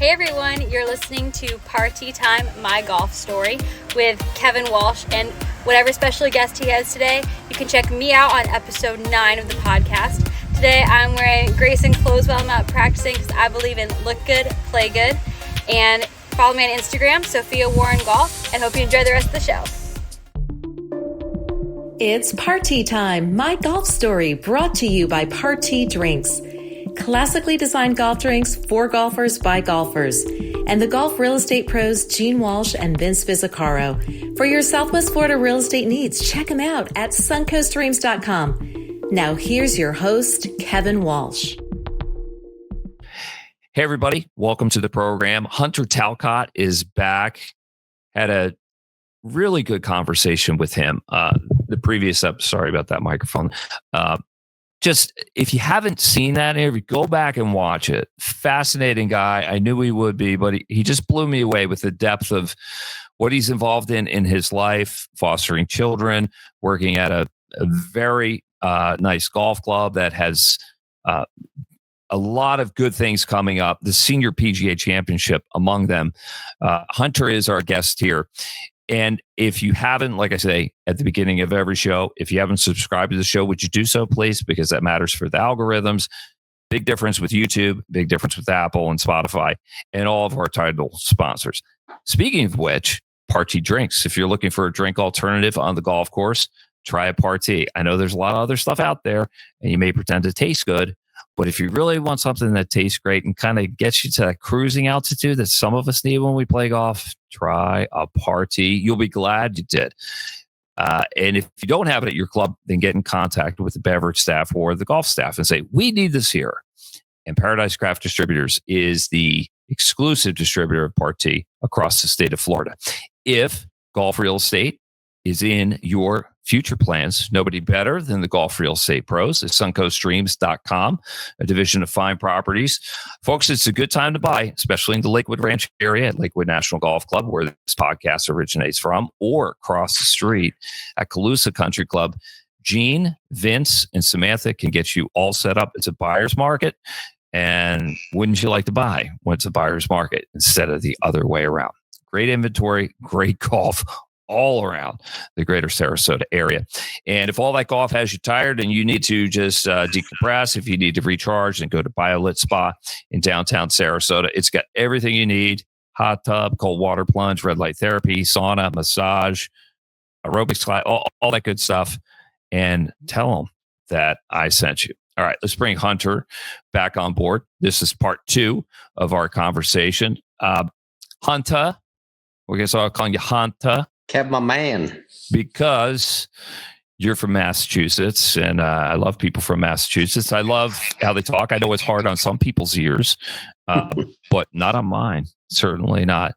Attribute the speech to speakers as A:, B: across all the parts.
A: Hey everyone, you're listening to Party Time, My Golf Story with Kevin Walsh and whatever special guest he has today. You can check me out on episode 9 of the podcast. Today I'm wearing Grayson clothes while I'm out practicing because I believe in look good, play good. And follow me on Instagram, Sophia Warren Golf, and hope you enjoy the rest of the show.
B: It's Party Time, My Golf Story, brought to you by Party Drinks. Classically designed golf drinks for golfers by golfers. And the golf real estate pros Gene Walsh and Vince Vizzacaro. For your Southwest Florida real estate needs, check them out at suncoastdreams.com. Now here's your host, Kevin Walsh.
C: Hey everybody, welcome to the program. Hunter Talcott is back. Had a really good conversation with him. The previous episode, sorry about that microphone. Just if you haven't seen that interview, go back and watch it. Fascinating guy. I knew he would be, but he just blew me away with the depth of what he's involved in his life, fostering children, working at a very nice golf club that has a lot of good things coming up. The Senior PGA Championship among them. Hunter is our guest here. And if you haven't, like I say at the beginning of every show, if you haven't subscribed to the show, would you do so, please? Because that matters for the algorithms. Big difference with YouTube, big difference with Apple and Spotify, and all of our title sponsors. Speaking of which, Party Drinks. If you're looking for a drink alternative on the golf course, try a Party. I know there's a lot of other stuff out there, and you may pretend to taste good. But if you really want something that tastes great and kind of gets you to that cruising altitude that some of us need when we play golf, try a Party. You'll be glad you did. And if you don't have it at your club, then get in contact with the beverage staff or the golf staff and say, we need this here. And Paradise Craft Distributors is the exclusive distributor of Party across the state of Florida. If golf real estate is in your future plans, nobody better than the golf real estate pros at suncoastdreams.com, a division of Fine Properties. Folks, it's a good time to buy, especially in the Lakewood Ranch area at Lakewood National Golf Club, where this podcast originates from, or across the street at Calusa Country Club. Gene, Vince, and Samantha can get you all set up. It's a buyer's market. And wouldn't you like to buy when it's a buyer's market instead of the other way around? Great inventory, great golf, all around the greater Sarasota area. And if all that golf has you tired and you need to just decompress, if you need to recharge, and go to BioLit Spa in downtown Sarasota, it's got everything you need: hot tub, cold water plunge, red light therapy, sauna, massage, aerobics class, all that good stuff. And tell them that I sent you. All right, let's bring Hunter back on board. This is part 2 of our conversation. Hunter, I guess I'll call you Hunter.
D: Kev, my man.
C: Because you're from Massachusetts, and I love people from Massachusetts. I love how they talk. I know it's hard on some people's ears, but not on mine. Certainly not.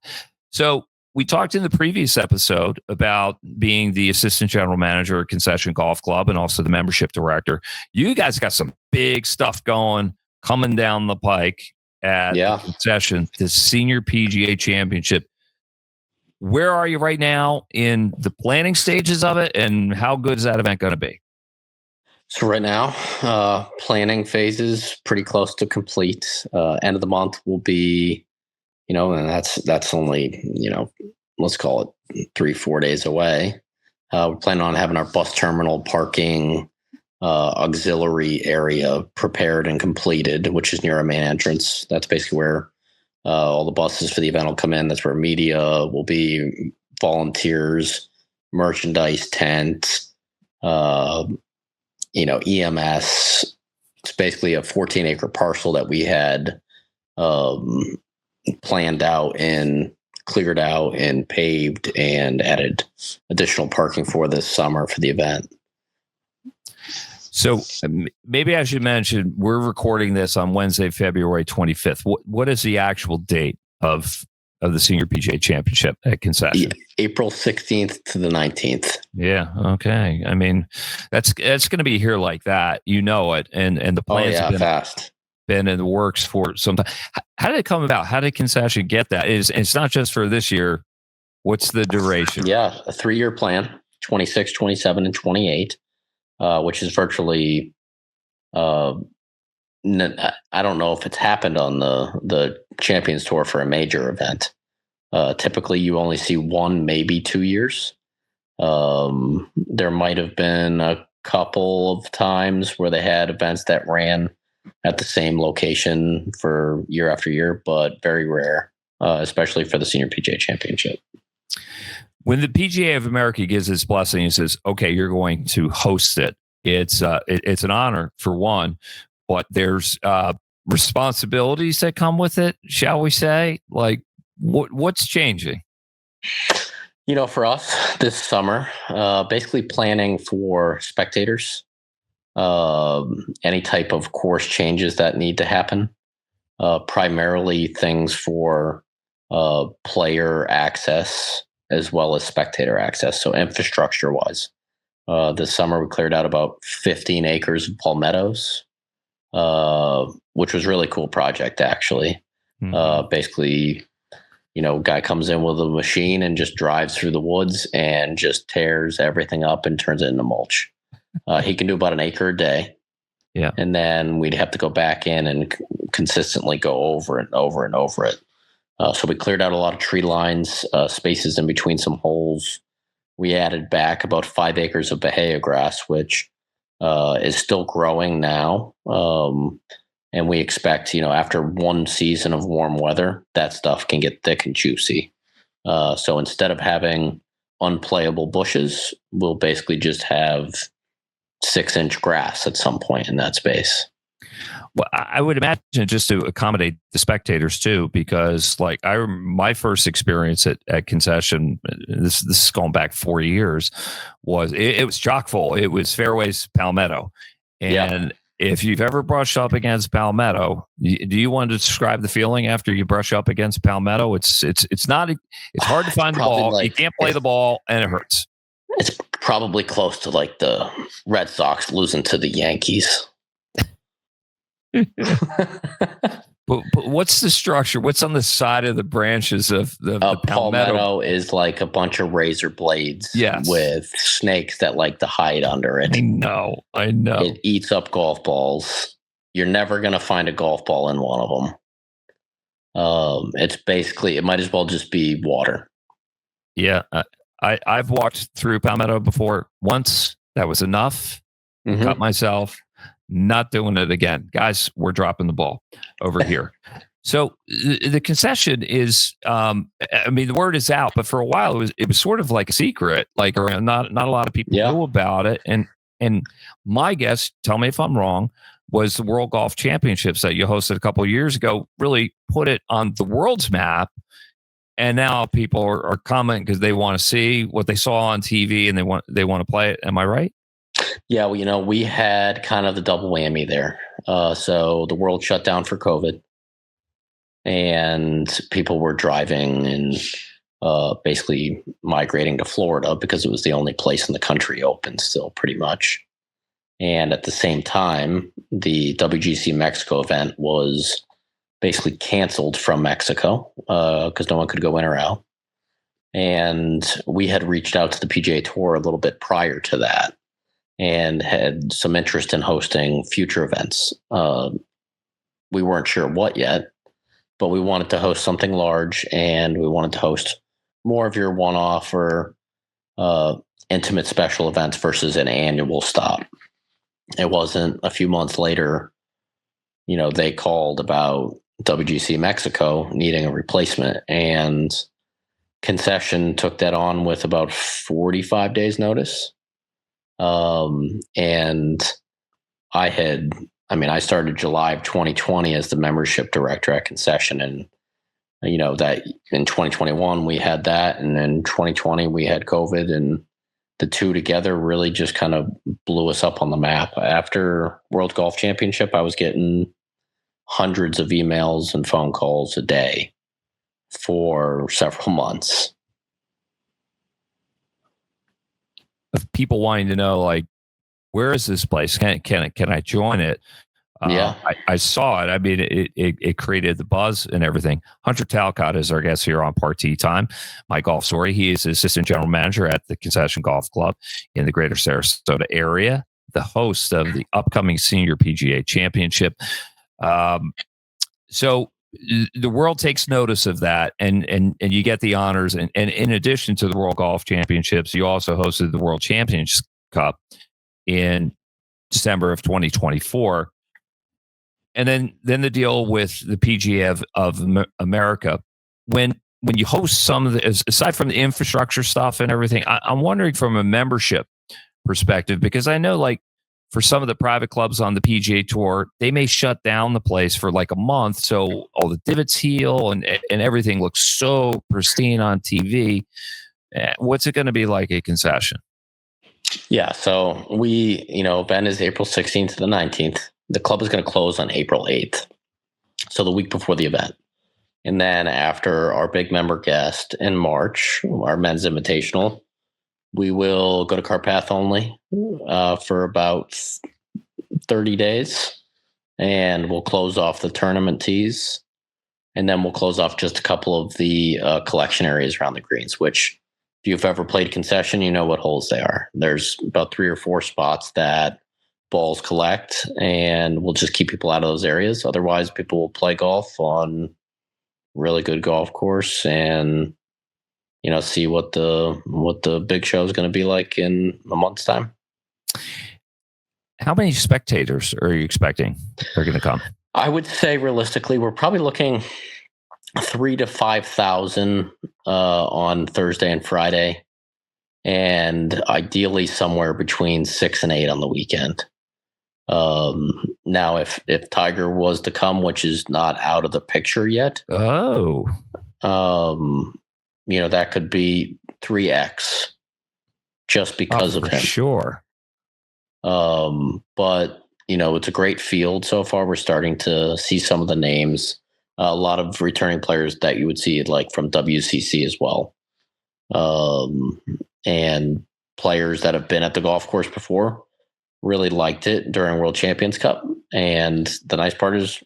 C: So we talked in the previous episode about being the assistant general manager at Concession Golf Club and also the membership director. You guys got some big stuff coming down the pike at the Concession, the Senior PGA Championship. Where are you right now in the planning stages of it, and how good is that event going to be?
D: So right now, planning phase is pretty close to complete. End of the month will be, and that's only, let's call it 3-4 days away. We're planning on having our bus terminal parking auxiliary area prepared and completed, which is near our main entrance. That's basically where all the buses for the event will come in. That's where media will be, volunteers, merchandise tent, EMS. It's basically a 14-acre parcel that we had planned out and cleared out and paved and added additional parking for this summer for the event.
C: So maybe I should mention, we're recording this on Wednesday, February 25th. What is the actual date of the Senior PGA Championship at Concession?
D: April 16th to the 19th.
C: Yeah. Okay. I mean, that's going to be here like that. You know it. And the plans have been in the works for some time. How did it come about? How did Concession get that? It's not just for this year. What's the duration?
D: Yeah. A 3-year plan, 26, 27, and 28. Which is virtually I don't know if it's happened on the Champions Tour for a major event. Typically, you only see 1, maybe 2 years. There might have been a couple of times where they had events that ran at the same location for year after year, but very rare, especially for the Senior PGA Championship.
C: When the PGA of America gives its blessing and says, okay, you're going to host it, it's an honor for one, but there's responsibilities that come with it, shall we say? Like, what's changing?
D: For us this summer, basically planning for spectators, any type of course changes that need to happen, primarily things for player access as well as spectator access. So infrastructure wise, this summer we cleared out about 15 acres of palmettos, which was a really cool project actually. Basically, guy comes in with a machine and just drives through the woods and just tears everything up and turns it into mulch. He can do about an acre a day.
C: Yeah.
D: And then we'd have to go back in and consistently go over and over and over it. So we cleared out a lot of tree lines, spaces in between some holes. We added back about 5 acres of bahia grass, which is still growing now. And we expect, after one season of warm weather, that stuff can get thick and juicy. So instead of having unplayable bushes, we'll basically just have 6-inch grass at some point in that space.
C: Well, I would imagine just to accommodate the spectators too, because like my first experience at Concession, this is going back 4 years, was it was chock full. It was fairways palmetto, and if you've ever brushed up against palmetto, do you want to describe the feeling after you brush up against palmetto? It's hard to find the ball. You can't play the ball, and it hurts.
D: It's probably close to like the Red Sox losing to the Yankees.
C: But what's the structure? What's on the side of the branches of the
D: palmetto? Is like a bunch of razor blades with snakes that like to hide under it.
C: I know.
D: It eats up golf balls. You're never going to find a golf ball in one of them. It's basically, it might as well just be water.
C: Yeah. I've walked through palmetto before once. That was enough. Cut myself. Not doing it again. Guys, we're dropping the ball over here. So the Concession is, the word is out, but for a while it was sort of like a secret, like around not a lot of people knew about it. And my guess, tell me if I'm wrong, was the World Golf Championships that you hosted a couple of years ago really put it on the world's map. And now people are commenting because they want to see what they saw on TV and they want to play it. Am I right?
D: Yeah, well, we had kind of the double whammy there. So the world shut down for COVID, and people were driving and basically migrating to Florida because it was the only place in the country open still, pretty much. And at the same time, the WGC Mexico event was basically canceled from Mexico because no one could go in or out. And we had reached out to the PGA Tour a little bit prior to that and had some interest in hosting future events. We weren't sure what yet, but we wanted to host something large, and we wanted to host more of your one-off or intimate special events versus an annual stop. It wasn't a few months later, they called about WGC Mexico needing a replacement, and Concession took that on with about 45 days notice. And I started July of 2020 as the membership director at Concession. And, that in 2021 we had that. And then 2020 we had COVID, and the two together really just kind of blew us up on the map. After World Golf Championship, I was getting hundreds of emails and phone calls a day for several months.
C: Of people wanting to know, like, where is this place? Can I join it? I saw it. It created the buzz and everything. Hunter Talcott is our guest here on Party Time, My Golf Story. He is assistant general manager at the Concession Golf Club in the greater Sarasota area, the host of the upcoming Senior PGA Championship. So the world takes notice of that, and you get the honors. And in addition to the World Golf Championships, you also hosted the World Champions Cup in December of 2024. And then the deal with the PGA of America. When you host some of the, aside from the infrastructure stuff and everything, I'm wondering from a membership perspective, because I know like for some of the private clubs on the PGA Tour, they may shut down the place for like a month. So all the divots heal and everything looks so pristine on TV. What's it going to be like at Concession?
D: Yeah. So event is April 16th to the 19th. The club is going to close on April 8th. So the week before the event. And then after our big member guest in March, our men's invitational, we will go to Carpath only for about 30 days. And we'll close off the tournament tees. And then we'll close off just a couple of the collection areas around the greens, which if you've ever played Concession, you know what holes they are. There's about 3 or 4 spots that balls collect, and we'll just keep people out of those areas. Otherwise, people will play golf on really good golf course and see what the big show is going to be like in a month's time.
C: How many spectators are you expecting are going to come?
D: I would say realistically, we're probably looking 3,000 to 5,000 on Thursday and Friday, and ideally somewhere between 6 and 8 on the weekend. Now, if Tiger was to come, which is not out of the picture yet, that could be 3x just because of him.
C: Sure.
D: But it's a great field so far. We're starting to see some of the names, a lot of returning players that you would see like from WCC as well. And players that have been at the golf course before really liked it during World Champions Cup. And the nice part is,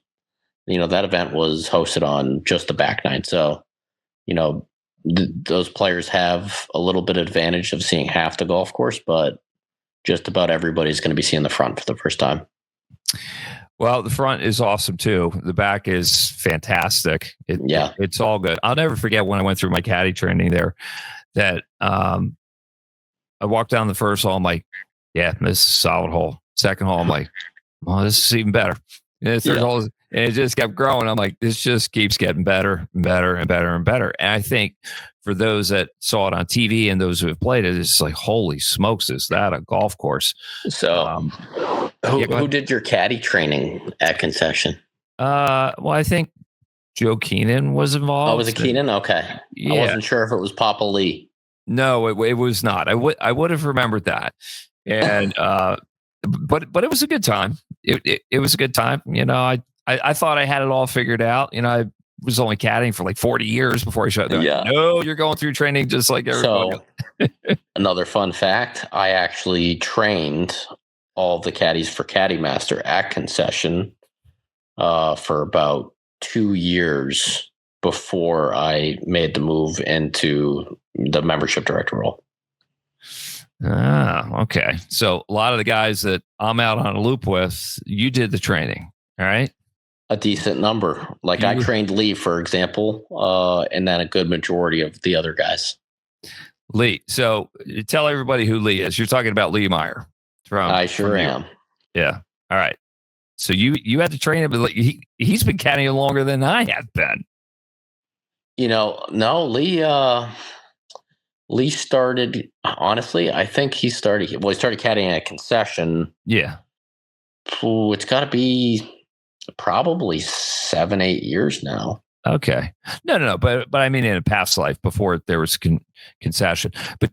D: that event was hosted on just the back nine. So, those players have a little bit of advantage of seeing half the golf course, but just about everybody's going to be seeing the front for the first time.
C: Well, the front is awesome too. The back is fantastic. It's all good. I'll never forget when I went through my caddy training there that I walked down the first hole. I'm like, yeah, this is a solid hole. Second hole, I'm like, well, this is even better. And the third hole, and it just kept growing. I'm like, this just keeps getting better and better and better and better. And I think for those that saw it on TV and those who have played it, it's like, holy smokes, is that a golf course?
D: So who did your caddy training at Concession?
C: Well, I think Joe Keenan was involved.
D: Oh, was it Keenan? Okay. Yeah. I wasn't sure if it was Papa Lee.
C: No, it was not. I would have remembered that. And but it was a good time. It was a good time. I thought I had it all figured out. I was only caddying for like 40 years before I shut down. Yeah. No, you're going through training just like everybody.
D: So another fun fact, I actually trained all the caddies for Caddy Master at Concession for about 2 years before I made the move into the membership director role.
C: Okay. So a lot of the guys that I'm out on a loop with, you did the training, all right?
D: A decent number. Like I trained Lee, for example, and then a good majority of the other guys.
C: Lee. So tell everybody who Lee is. You're talking about Lee Meyer.
D: I sure am.
C: Yeah. All right. So you had to train him, but he's been caddying longer than I have been.
D: No, Lee started, honestly, I think he started caddying at Concession.
C: Yeah.
D: It's got to be probably 7-8 years now.
C: Okay. No. But I mean, in a past life before there was Concession. But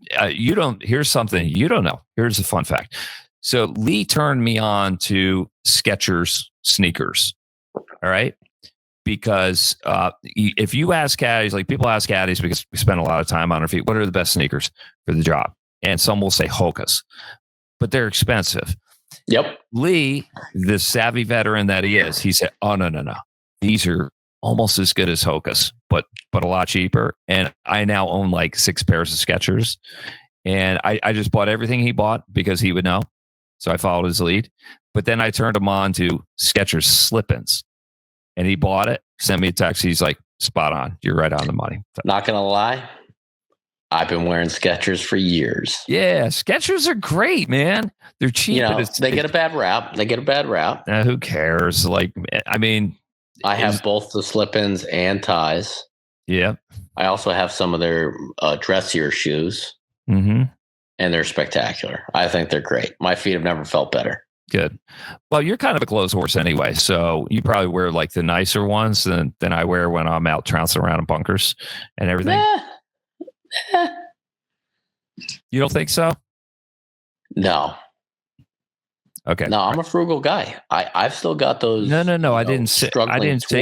C: here's something you don't know. Here's a fun fact. So Lee turned me on to Skechers sneakers. All right. Because if you ask caddies, like people ask caddies because we spend a lot of time on our feet, what are the best sneakers for the job? And some will say Hoka's, but they're expensive.
D: Yep.
C: Lee, the savvy veteran that he is, he said, oh, no. These are almost as good as Hoka's, but a lot cheaper. And I now own like 6 pairs of Skechers. And I just bought everything he bought because he would know. So I followed his lead. But then I turned him on to Skechers slip-ins. and he bought it, sent me a text. He's like, spot on. You're right on the money. So,
D: Not going to lie. I've been wearing Skechers for years.
C: yeah, Skechers are great, man. They're cheap.
D: You know,
C: but
D: they get a bad rap.
C: Who cares? Like, I mean,
D: I have both the slip-ins and ties.
C: Yeah.
D: I also have some of their dressier shoes, and they're spectacular. I think they're great. My feet have never felt better.
C: Good. Well, you're kind of a clothes horse anyway, so you probably wear like the nicer ones than I wear when I'm out trouncing around in bunkers and everything. You don't think so?
D: No.
C: Okay.
D: No, I'm a frugal guy. I've still got those.
C: No. I didn't say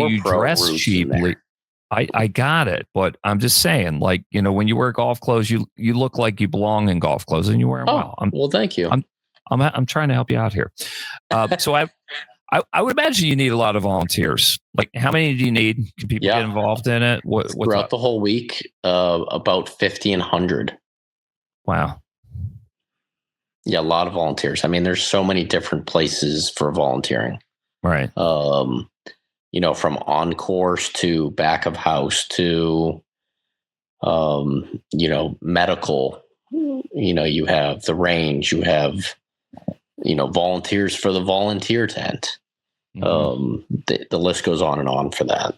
C: you dress cheaply. I got it, but I'm just saying, like, you know, when you wear golf clothes, you look like you belong in golf clothes, and you wear them well.
D: Well, thank you.
C: I'm trying to help you out here. So I would imagine you need a lot of volunteers. Like, how many do you need? Can people get involved in it? What's
D: throughout the whole week? About 1,500. Wow. Yeah, a lot of volunteers. I mean, there's so many different places for volunteering.
C: Right.
D: You know, from on course to back of house to, you know, medical. You know, you have the range. You have, you know, volunteers for the volunteer tent. The list goes on and on for that.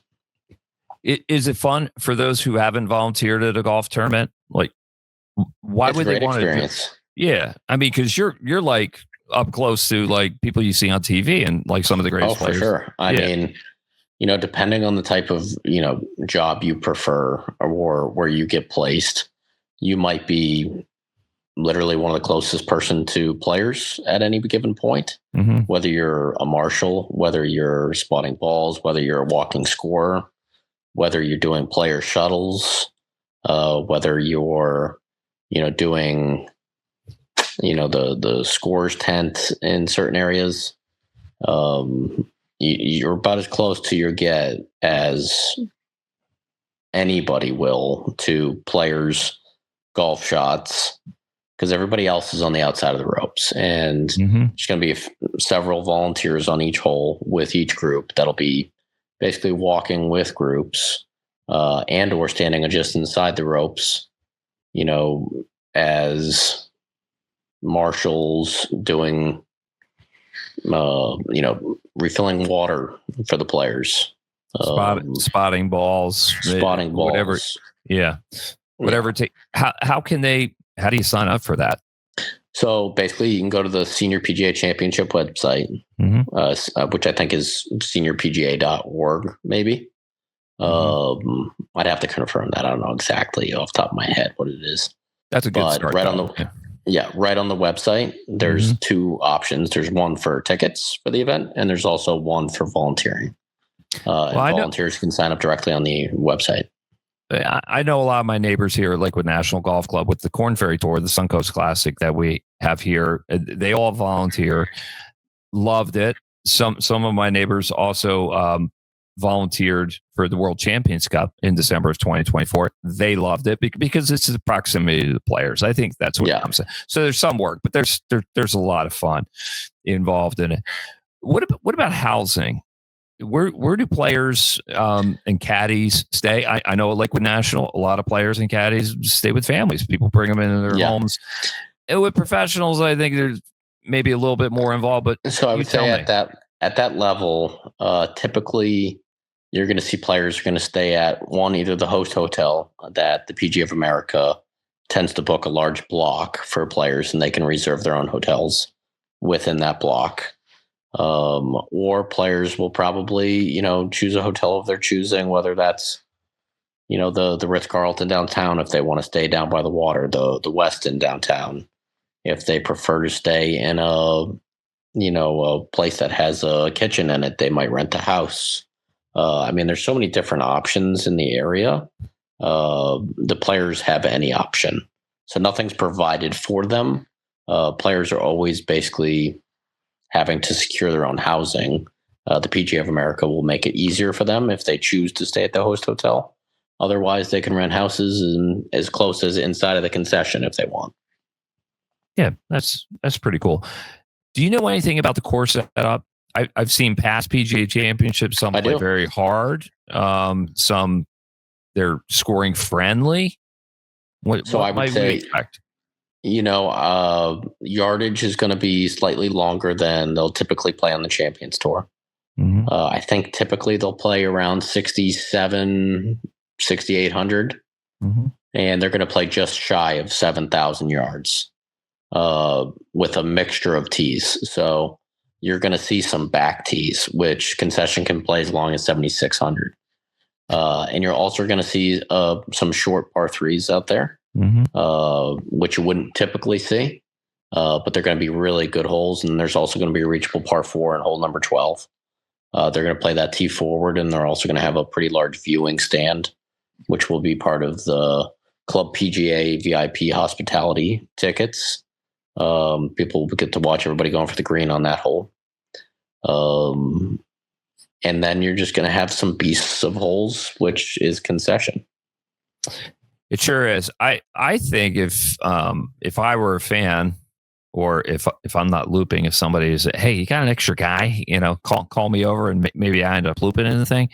C: Is it fun for those who haven't volunteered at a golf tournament? Like, why would they want to do it? Yeah, I mean, because you're like up close to like people you see on TV and like some of the greatest players.
D: For sure. I mean, you know, depending on the type of, you know, job you prefer or where you get placed, you might be literally one of the closest person to players at any given point. Whether you're a marshal, whether you're spotting balls, whether you're a walking scorer, whether you're doing player shuttles, whether you're, you know, doing, you know, the scores tent in certain areas. You're about as close to your get as anybody will to players' golf shots, because everybody else is on the outside of the ropes, and there's going to be several volunteers on each hole with each group that'll be basically walking with groups and or standing just inside the ropes, you know, as marshals doing, you know, refilling water for the players,
C: spotting balls, whatever. Yeah, whatever. How do you sign up for that?
D: So basically, you can go to the Senior PGA Championship website, which I think is seniorpga.org. Maybe I'd have to confirm that. I don't know exactly off the top of my head what it is.
C: That's a good start.
D: Right on the website, there's two options. There's one for tickets for the event, and there's also one for volunteering. Volunteers can sign up directly on the website.
C: I know a lot of my neighbors here at Lakewood National Golf Club with the Corn Ferry Tour, the Suncoast Classic that we have here. They all volunteer, loved it. Some of my neighbors also volunteered for the World Champions Cup in December of 2024. They loved it because it's the proximity to the players. I think that's what I'm saying. So there's some work, but there's a lot of fun involved in it. What about housing? Where do players and caddies stay? I know at Lakewood National, a lot of players and caddies stay with families. People bring them into their homes. And with professionals, I think there's maybe a little bit more involved. But
D: so I would say at that level, typically you're going to see players are going to stay at either the host hotel that the PGA of America tends to book a large block for players, and they can reserve their own hotels within that block. Or players will probably, you know, choose a hotel of their choosing, whether that's, you know, the Ritz-Carlton downtown if they want to stay down by the water, the Westin downtown if they prefer to stay in a place that has a kitchen in it. They might rent a house. I mean, there's so many different options in the area. The players have any option, so nothing's provided for them. Players are always basically having to secure their own housing. The PGA of America will make it easier for them if they choose to stay at the host hotel. Otherwise, they can rent houses as close as inside of the concession if they want. Yeah,
C: that's pretty cool. Do you know anything about the course setup? I've seen past PGA championships. Some play very hard. Some they're scoring friendly. What
D: I would
C: might
D: say,
C: we expect?
D: Yardage is going to be slightly longer than they'll typically play on the Champions Tour.
C: Mm-hmm.
D: I think typically they'll play around 6,800, and they're going to play just shy of 7,000 yards with a mixture of tees. So you're going to see some back tees, which Concession can play as long as 7,600. And you're also going to see some short par threes out there, which you wouldn't typically see, but they're going to be really good holes. And there's also going to be a reachable par 4 in hole number 12. They're going to play that tee forward, and they're also going to have a pretty large viewing stand, which will be part of the Club PGA VIP hospitality tickets. People will get to watch everybody going for the green on that hole. And then you're just going to have some beasts of holes, which is Concession.
C: It sure is. I think if I were a fan, or if I'm not looping, if somebody is, hey, you got an extra guy, call me over, and maybe I end up looping in the thing.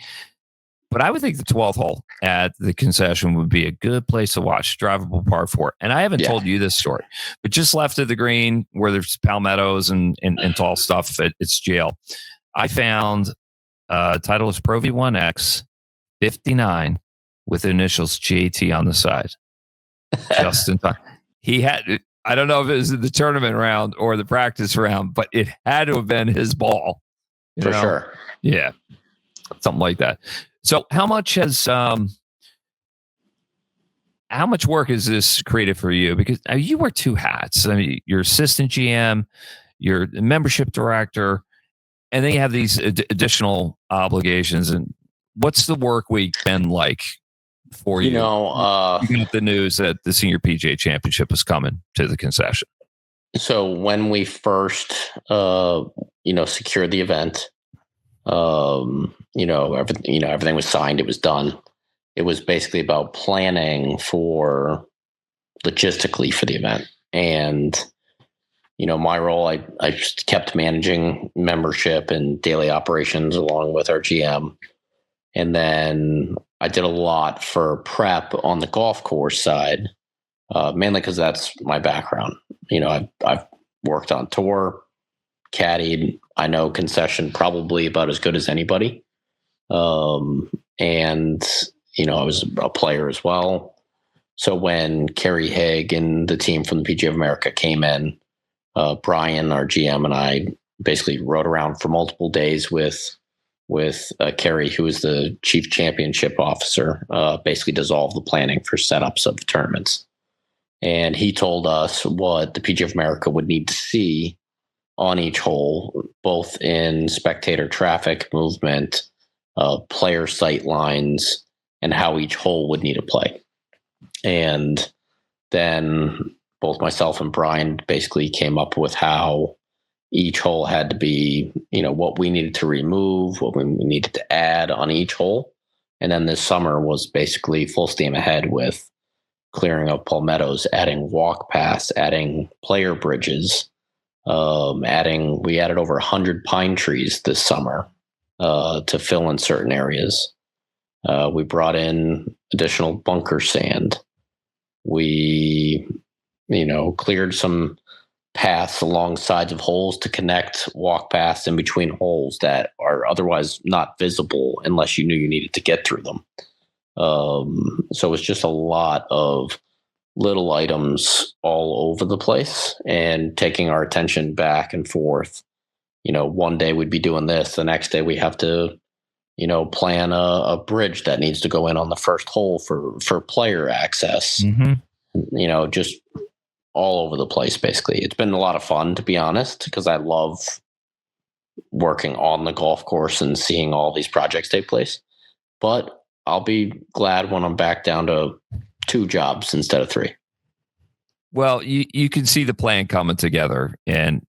C: But I would think the 12th hole at the Concession would be a good place to watch, drivable par 4. And I haven't told you this story, but just left of the green where there's palmettos and tall stuff, it's jail. I found Titleist Pro V1X 59 with initials GAT on the side. Just in time. He had, I don't know if it was the tournament round or the practice round, but it had to have been his ball.
D: For sure.
C: Yeah. Something like that. So how much work has this created for you? Because you wear two hats. I mean, you're assistant GM, you're membership director, and then you have these additional obligations. And what's the work week been like for you? You got the news that the Senior PGA Championship is coming to the Concession.
D: So when we first, secured the event, everything was signed, it was done. It was basically about planning logistically for the event. And, my role, I just kept managing membership and daily operations along with our GM. And then I did a lot for prep on the golf course side, mainly because that's my background. I've worked on tour, caddied. I know Concession probably about as good as anybody. And I was a player as well. So when Kerry Haig and the team from the PGA of America came in, Brian, our GM, and I basically rode around for multiple days with Kerry, who is the chief championship officer, basically does all of the planning for setups of the tournaments. And he told us what the PGA of America would need to see on each hole, both in spectator traffic movement, player sight lines, and how each hole would need to play. And then both myself and Brian basically came up with how each hole had to be, what we needed to remove, what we needed to add on each hole. And then this summer was basically full steam ahead with clearing up palmettos, adding walk paths, adding player bridges, we added over 100 pine trees this summer to fill in certain areas. We brought in additional bunker sand. We, cleared some paths along sides of holes to connect walk paths in between holes that are otherwise not visible unless you knew you needed to get through them. So it's just a lot of little items all over the place and taking our attention back and forth. One day we'd be doing this. The next day we have to, plan a bridge that needs to go in on the first hole for player access. Just all over the place, basically. It's been a lot of fun, to be honest, because I love working on the golf course and seeing all these projects take place. But I'll be glad when I'm back down to 2 jobs instead of 3.
C: Well, you can see the plan coming together, and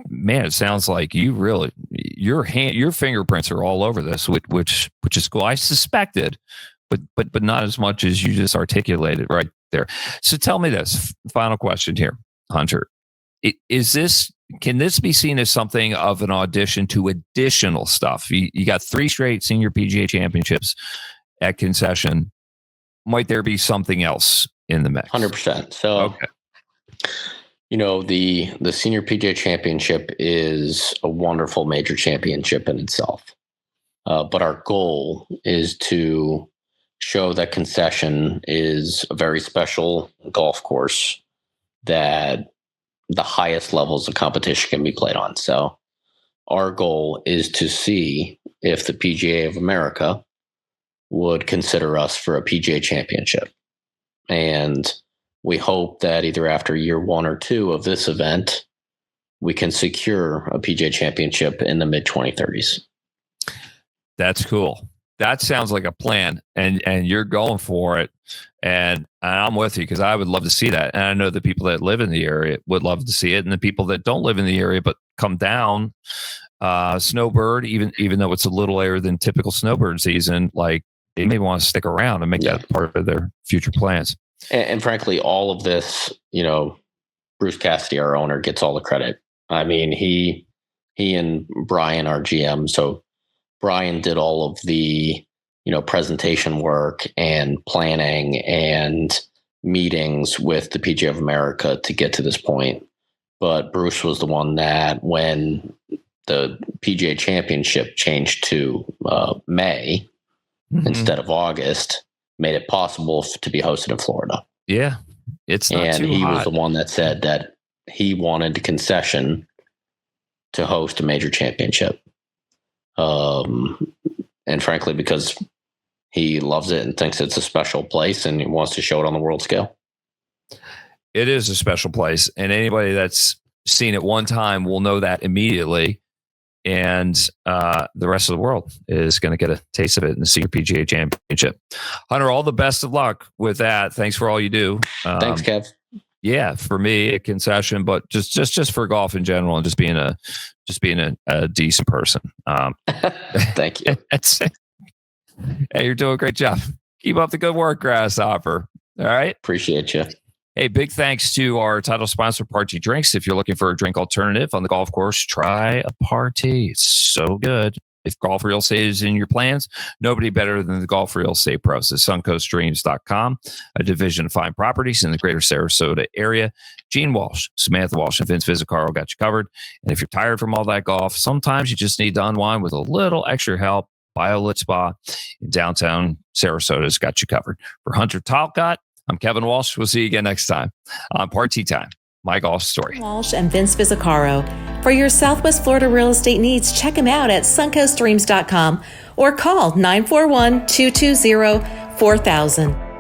C: man, it sounds like your fingerprints are all over this, which is cool. I suspected, but not as much as you just articulated right there. So tell me this final question here, Hunter: is this can this be seen as something of an audition to additional stuff? You got 3 straight senior PGA championships at Concession. Might there be something else in the mix?
D: 100%. So,
C: okay.
D: The senior PGA championship is a wonderful major championship in itself. But our goal is to show that Concession is a very special golf course that the highest levels of competition can be played on. So our goal is to see if the PGA of America would consider us for a PGA championship. And we hope that either after year 1 or 2 of this event, we can secure a PGA championship in the mid 2030s.
C: That's cool. That sounds like a plan, and you're going for it. And I'm with you because I would love to see that. And I know the people that live in the area would love to see it. And the people that don't live in the area but come down, snowbird, even though it's a little later than typical snowbird season, like they may want to stick around and make that part of their future plans.
D: And frankly, all of this, Bruce Cassidy, our owner, gets all the credit. I mean, he and Brian, our GM. So Brian did all of the, presentation work and planning and meetings with the PGA of America to get to this point. But Bruce was the one that, when the PGA Championship changed to May instead of August, made it possible to be hosted in Florida.
C: Yeah, it's not
D: and
C: too
D: he
C: hot.
D: was the one that said that he wanted the Concession to host a major championship. And frankly, because he loves it and thinks it's a special place and he wants to show it on the world scale.
C: It is a special place, and anybody that's seen it one time will know that immediately. And the rest of the world is going to get a taste of it in the Senior PGA Championship. Hunter, all the best of luck with that. Thanks for all you do.
D: Thanks, Kev.
C: Yeah, for me, a Concession, but just for golf in general, and just being a decent person.
D: Thank you.
C: That's it. Hey, you're doing a great job. Keep up the good work, Grasshopper. All right.
D: Appreciate you.
C: Hey, big thanks to our title sponsor, Party Drinks. If you're looking for a drink alternative on the golf course, try a Party. It's so good. If golf real estate is in your plans, nobody better than the golf real estate pros at suncoastdreams.com, a division of fine properties in the greater Sarasota area. Gene Walsh, Samantha Walsh, and Vince Vizzacaro got you covered. And if you're tired from all that golf, sometimes you just need to unwind with a little extra help. BioLit Spa in downtown Sarasota has got you covered. For Hunter Talcott, I'm Kevin Walsh. We'll see you again next time on Party Time, my golf story.
B: Walsh and Vince Vizzacaro. For your Southwest Florida real estate needs, check them out at suncoastdreams.com or call 941-220-4000.